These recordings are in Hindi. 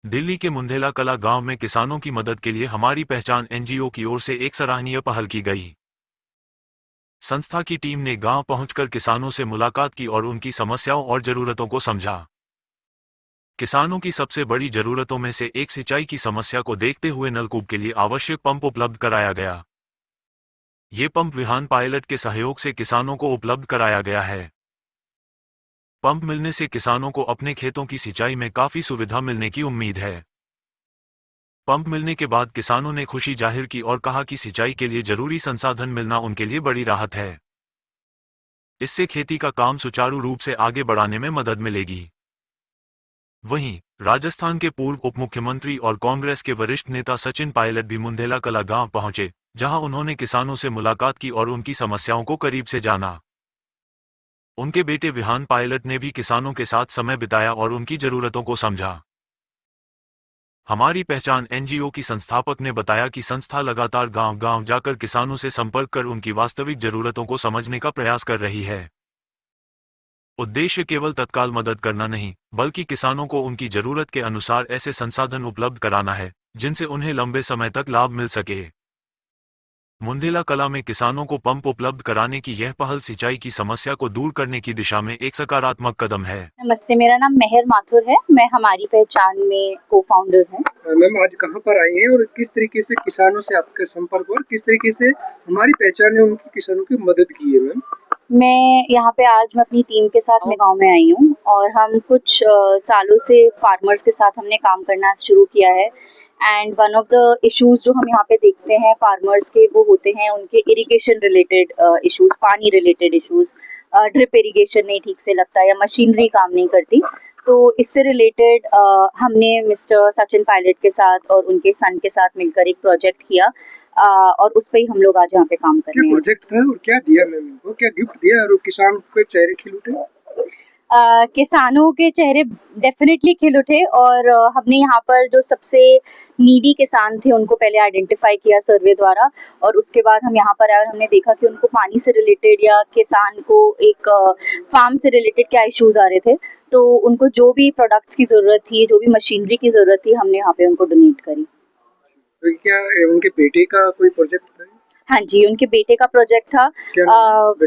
दिल्ली के मुंदेला कला गांव में किसानों की मदद के लिए हमारी पहचान एनजीओ की ओर से एक सराहनीय पहल की गई। संस्था की टीम ने गांव पहुंचकर किसानों से मुलाकात की और उनकी समस्याओं और जरूरतों को समझा। किसानों की सबसे बड़ी जरूरतों में से एक सिंचाई की समस्या को देखते हुए नलकूप के लिए आवश्यक पंप उपलब्ध कराया गया। ये पंप विहान पायलट के सहयोग से किसानों को उपलब्ध कराया गया है। पंप मिलने से किसानों को अपने खेतों की सिंचाई में काफी सुविधा मिलने की उम्मीद है। पंप मिलने के बाद किसानों ने खुशी जाहिर की और कहा कि सिंचाई के लिए जरूरी संसाधन मिलना उनके लिए बड़ी राहत है। इससे खेती का काम सुचारू रूप से आगे बढ़ाने में मदद मिलेगी। वहीं राजस्थान के पूर्व उप मुख्यमंत्री और कांग्रेस के वरिष्ठ नेता सचिन पायलट भी मुंदेला कला गांव पहुंचे, जहां उन्होंने किसानों से मुलाकात की और उनकी समस्याओं को करीब से जाना। उनके बेटे विहान पायलट ने भी किसानों के साथ समय बिताया और उनकी जरूरतों को समझा। हमारी पहचान एनजीओ की संस्थापक ने बताया कि संस्था लगातार गांव-गांव जाकर किसानों से संपर्क कर उनकी वास्तविक जरूरतों को समझने का प्रयास कर रही है। उद्देश्य केवल तत्काल मदद करना नहीं, बल्कि किसानों को उनकी जरूरत के अनुसार ऐसे संसाधन उपलब्ध कराना है, जिनसे उन्हें लंबे समय तक लाभ मिल सके। मुंदेला कला में किसानों को पंप उपलब्ध कराने की यह पहल सिंचाई की समस्या को दूर करने की दिशा में एक सकारात्मक कदम है। नमस्ते, मेरा नाम मेहर माथुर है। मैं हमारी पहचान में को-फाउंडर हूँ। मैम, आज कहाँ पर आई हैं और किस तरीके से किसानों से आपके संपर्क और किस तरीके से हमारी पहचान ने उनकी किसानों की मदद की है? मैम, मैं यहाँ पे आज मैं अपनी टीम के साथ में गांव में आई हूँ और हम कुछ सालों से फार्मर्स के साथ हमने काम करना शुरू किया है। And one of the issues जो हम यहाँ पे देखते हैं फार्मर्स के, वो होते हैं उनके इरिगेशन रिलेटेड इश्यूज, पानी रिलेटेड इश्यूज। ड्रिप इरिगेशन नहीं ठीक से लगता या मशीनरी काम नहीं करती। तो इससे रिलेटेड हमने मिस्टर सचिन पायलट के साथ और उनके सन के साथ मिलकर एक प्रोजेक्ट किया और उस पे ही हम लोग आज यहाँ पे काम कर रहे हैं। क्या प्रोजेक्ट था और क्या दिया मैम उनको, क्या गिफ्ट दिया और किसान के चेहरे खिल उठे? किसानों के चेहरे डेफिनेटली खिल उठे और हमने यहाँ पर जो सबसे नीडी किसान थे उनको पहले आइडेंटिफाई किया सर्वे द्वारा, और उसके बाद हम यहाँ पर आए और हमने देखा कि उनको पानी से रिलेटेड या किसान को एक फार्म से रिलेटेड क्या इश्यूज आ रहे थे। तो उनको जो भी प्रोडक्ट्स की ज़रूरत थी, जो भी मशीनरी की ज़रूरत थी, हमने यहाँ पे उनको डोनेट करी। तो क्या उनके बेटे का कोई प्रोजेक्ट था? हाँ जी, उनके बेटे का प्रोजेक्ट था।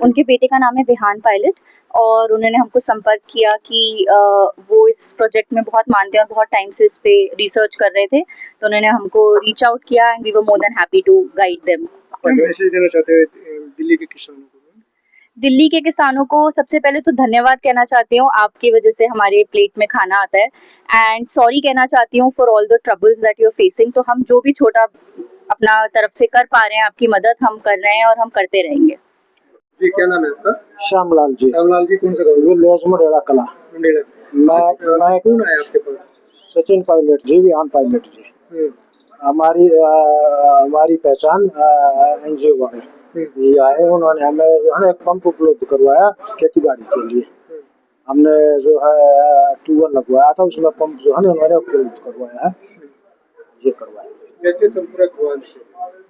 उनके बेटे का नाम है विहान पायलट और उन्होंने हमको संपर्क किया कि वो इस प्रोजेक्ट में बहुत मानते हैं और बहुत टाइम से इस पे रिसर्च कर रहे थे। तो उन्होंने हमको रीच आउट किया and we were more than happy to guide them. क्या मैसेज देना चाहते हैं दिल्ली के किसानों को? दिल्ली के किसानों को सबसे पहले तो धन्यवाद कहना चाहती हूँ, आपकी वजह से हमारे प्लेट में खाना आता है। एंड सॉरी कहना चाहती हूँ for all the troubles that you are facing. तो हम जो भी छोटा अपना तरफ से कर पा रहे हैं, आपकी मदद हम कर रहे हैं और हम करते रहेंगे। जी, क्या नाम है आपका? श्यामलाल जी। श्यामलाल जी, कौन सा गाँव? विलेज मुंडेला कला। मुंडेला। मैं कौन आया आपके पास? सचिन पायलट जी, विहान पायलट जी। हमारी पहचान एनजीओ वाले ये आए, उन्होंने हमें जो है एक पंप उपलब्ध करवाया खेती बाड़ी के लिए। हमने जो है ट्यूबवेल लगवाया था, उसमें पंप जो है ना उन्होंने उपलब्ध करवाया है। ये करवाया। कैसे संपर्क हुआ इनसे?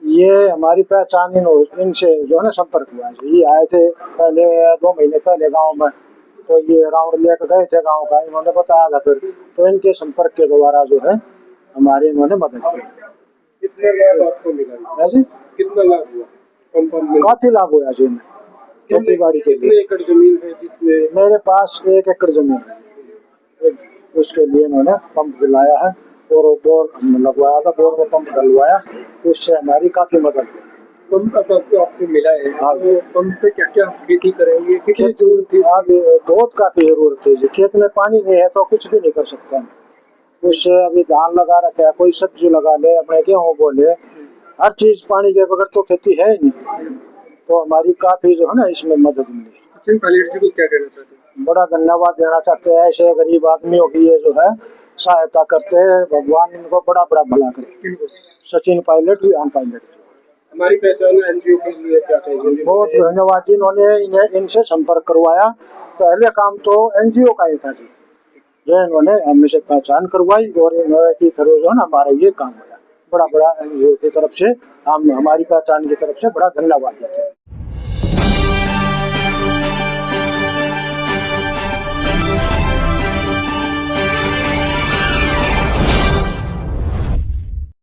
ये हमारी पहचान इनसे जो है ना संपर्क हुआ। ये आए थे पहले 2 महीने पहले गांव में, तो ये राउंड लेकर गए थे गांव का, इन्होंने बताया था फिर, तो इनके संपर्क के द्वारा जो है हमारी इन्होंने मदद की। कितना लाभ आपको मिला? ऐसे कितना लाभ हुआ? काफी लाभ हुआ जी। खेती बाड़ी के लिए। कितने एकड़ जमीन है जिसमें? मेरे पास 1 एकड़ जमीन है, उसके लिए इन्होंने पंप दिलाया है और बोर लगवाया था, बोर में पंप डलवाया, उससे हमारी काफी मदद हुई। पंप का आपको मिला है? हाँ। तो पंप से क्या क्या खेती करेंगे? कितनी जरूरत थी? बहुत काफी जरूरत है जी। खेत में पानी नहीं है तो कुछ भी नहीं कर सकते हम। उससे अभी धान लगा रखा है, कोई सब्जी लगा ले, अपने गेहूँ बोले, हर चीज पानी के बगैर तो खेती है ही नहीं। तो हमारी काफी जो है ना इसमें मदद मिली। सचिन पायलट जी को क्या कहना चाहते हैं? बड़ा धन्यवाद देना चाहते हैं। ऐसे गरीब आदमियों की ये जो है सहायता करते हैं, भगवान इनको बड़ा बड़ा भला करे। सचिन पायलट, विहान पायलट। हमारी पहचान एनजीओ के लिए क्या कहेंगे? बहुत धन्यवाद जी, इन्होंने इनसे संपर्क करवाया। पहले काम तो एनजीओ का ही था जी, जो इन्होंने हमसे पहचान करवाई और इनकी जो है ना हमारा ये काम हुआ। बड़ा बड़ा एनजीओ की तरफ से हम हमारी पहचान की तरफ से बड़ा धन्यवाद देते हैं।